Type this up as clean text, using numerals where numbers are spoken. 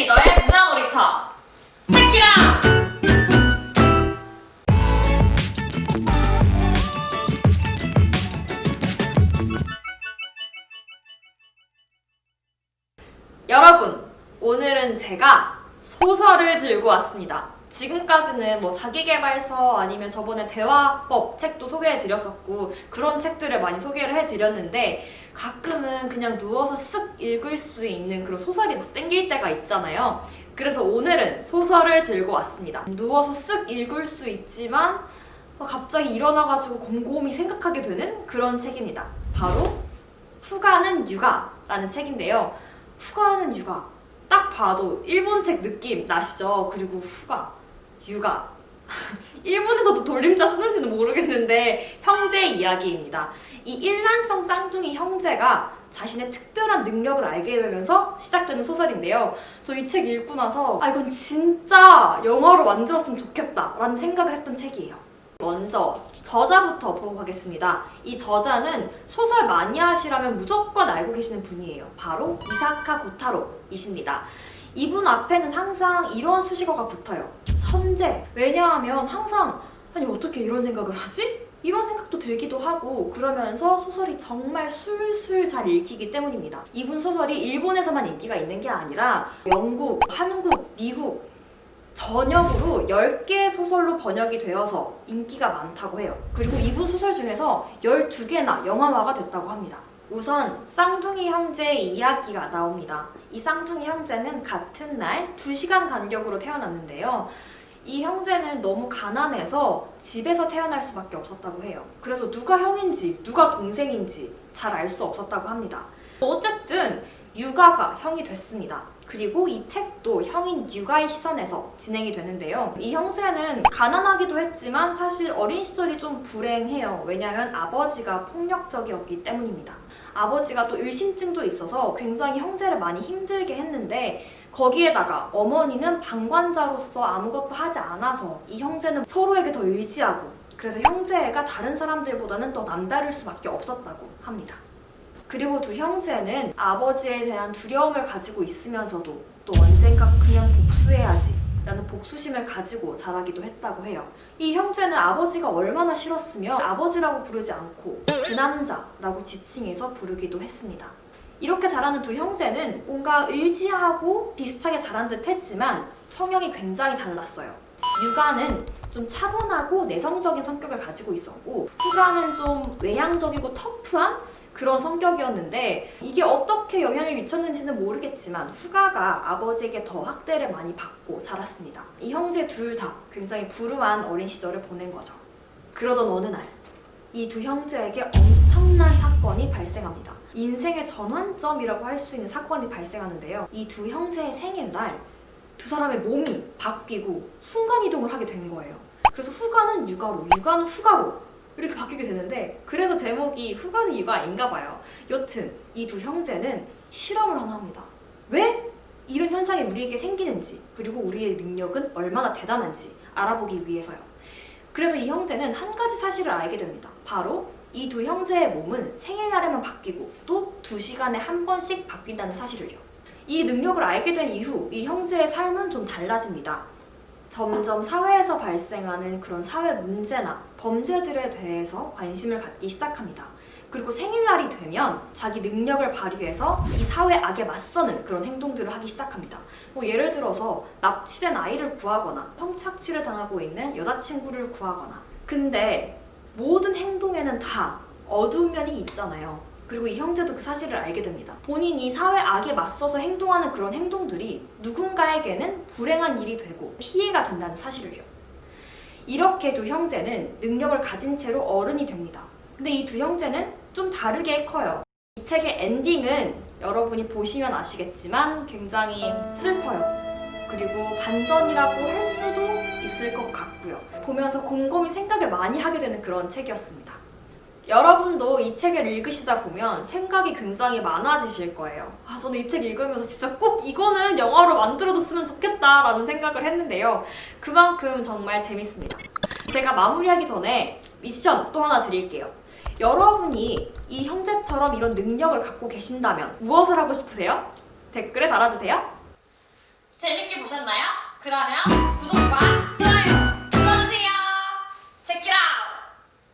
리더의 문화놀이터 체키라! 여러분, 오늘은 제가 소설을 들고 왔습니다. 지금까지는 뭐 자기계발서 아니면 저번에 대화법 책도 소개해드렸었고 그런 책들을 많이 소개를 해드렸는데 가끔은 그냥 누워서 쓱 읽을 수 있는 그런 소설이 막 땡길 때가 있잖아요. 그래서 오늘은 소설을 들고 왔습니다. 누워서 쓱 읽을 수 있지만 갑자기 일어나가지고 곰곰이 생각하게 되는 그런 책입니다. 바로 후가는 육아라는 책인데요. 후가는 육아, 딱 봐도 일본 책 느낌 나시죠? 그리고 후가, 육아 일본에서도 돌림자 쓰는지는 모르겠는데 형제 이야기입니다. 이 일란성 쌍둥이 형제가 자신의 특별한 능력을 알게 되면서 시작되는 소설인데요. 저 이 책 읽고 나서 이건 진짜 영화로 만들었으면 좋겠다 라는 생각을 했던 책이에요. 먼저 저자부터 보고 가겠습니다. 이 저자는 소설 마니아시라면 무조건 알고 계시는 분이에요. 바로 이사카 고타로이십니다. 이분 앞에는 항상 이런 수식어가 붙어요. 천재. 왜냐하면 항상 아니 어떻게 이런 생각을 하지? 이런 생각도 들기도 하고 그러면서 소설이 정말 술술 잘 읽히기 때문입니다. 이분 소설이 일본에서만 인기가 있는 게 아니라 영국, 한국, 미국 전역으로 10개의 소설로 번역이 되어서 인기가 많다고 해요. 그리고 이분 소설 중에서 12개나 영화화가 됐다고 합니다. 우선 쌍둥이 형제의 이야기가 나옵니다. 이 쌍둥이 형제는 같은 날 2시간 간격으로 태어났는데요. 이 형제는 너무 가난해서 집에서 태어날 수밖에 없었다고 해요. 그래서 누가 형인지 누가 동생인지 잘 알 수 없었다고 합니다. 어쨌든 유가가 형이 됐습니다. 그리고 이 책도 형인 유가의 시선에서 진행이 되는데요. 이 형제는 가난하기도 했지만 사실 어린 시절이 좀 불행해요. 왜냐하면 아버지가 폭력적이었기 때문입니다. 아버지가 또 일신증도 있어서 굉장히 형제를 많이 힘들게 했는데 거기에다가 어머니는 방관자로서 아무것도 하지 않아서 이 형제는 서로에게 더 의지하고 그래서 형제가 다른 사람들보다는 더 남다를 수밖에 없었다고 합니다. 그리고 두 형제는 아버지에 대한 두려움을 가지고 있으면서도 또 언젠가 그냥 복수해야지 라는 복수심을 가지고 자라기도 했다고 해요. 이 형제는 아버지가 얼마나 싫었으면 아버지라고 부르지 않고 그 남자라고 지칭해서 부르기도 했습니다. 이렇게 자라는 두 형제는 뭔가 의지하고 비슷하게 자란 듯 했지만 성향이 굉장히 달랐어요. 유가는 좀 차분하고 내성적인 성격을 가지고 있었고 후가는 좀 외향적이고 터프한 그런 성격이었는데 이게 어떻게 영향을 미쳤는지는 모르겠지만 후가가 아버지에게 더 학대를 많이 받고 자랐습니다. 이 형제 둘 다 굉장히 불우한 어린 시절을 보낸 거죠. 그러던 어느 날 이 두 형제에게 엄청난 사건이 발생합니다. 인생의 전환점이라고 할 수 있는 사건이 발생하는데요. 이 두 형제의 생일날 두 사람의 몸이 바뀌고 순간이동을 하게 된 거예요. 그래서 후가는 유가로, 유가는 후가로 이렇게 바뀌게 되는데 그래서 제목이 후가는 유가인가 봐요. 여튼 이 두 형제는 실험을 하나 합니다. 왜 이런 현상이 우리에게 생기는지 그리고 우리의 능력은 얼마나 대단한지 알아보기 위해서요. 그래서 이 형제는 한 가지 사실을 알게 됩니다. 바로 이 두 형제의 몸은 생일날에만 바뀌고 또 2시간에 한 번씩 바뀐다는 사실을요. 이 능력을 알게 된 이후 이 형제의 삶은 좀 달라집니다. 점점 사회에서 발생하는 그런 사회 문제나 범죄들에 대해서 관심을 갖기 시작합니다. 그리고 생일날이 되면 자기 능력을 발휘해서 이 사회 악에 맞서는 그런 행동들을 하기 시작합니다. 뭐 예를 들어서 납치된 아이를 구하거나 성착취를 당하고 있는 여자친구를 구하거나 근데 모든 행동에는 다 어두운 면이 있잖아요. 그리고 이 형제도 그 사실을 알게 됩니다. 본인이 사회 악에 맞서서 행동하는 그런 행동들이 누군가에게는 불행한 일이 되고 피해가 된다는 사실을요. 이렇게 두 형제는 능력을 가진 채로 어른이 됩니다. 근데 이 두 형제는 좀 다르게 커요. 이 책의 엔딩은 여러분이 보시면 아시겠지만 굉장히 슬퍼요. 그리고 반전이라고 할 수도 있을 것 같고요. 보면서 곰곰이 생각을 많이 하게 되는 그런 책이었습니다. 여러분도 이 책을 읽으시다 보면 생각이 굉장히 많아지실 거예요. 저는 이 책 읽으면서 진짜 꼭 이거는 영화로 만들어줬으면 좋겠다라는 생각을 했는데요. 그만큼 정말 재밌습니다. 제가 마무리하기 전에 미션 또 하나 드릴게요. 여러분이 이 형제처럼 이런 능력을 갖고 계신다면 무엇을 하고 싶으세요? 댓글에 달아주세요. 재밌게 보셨나요? 그러면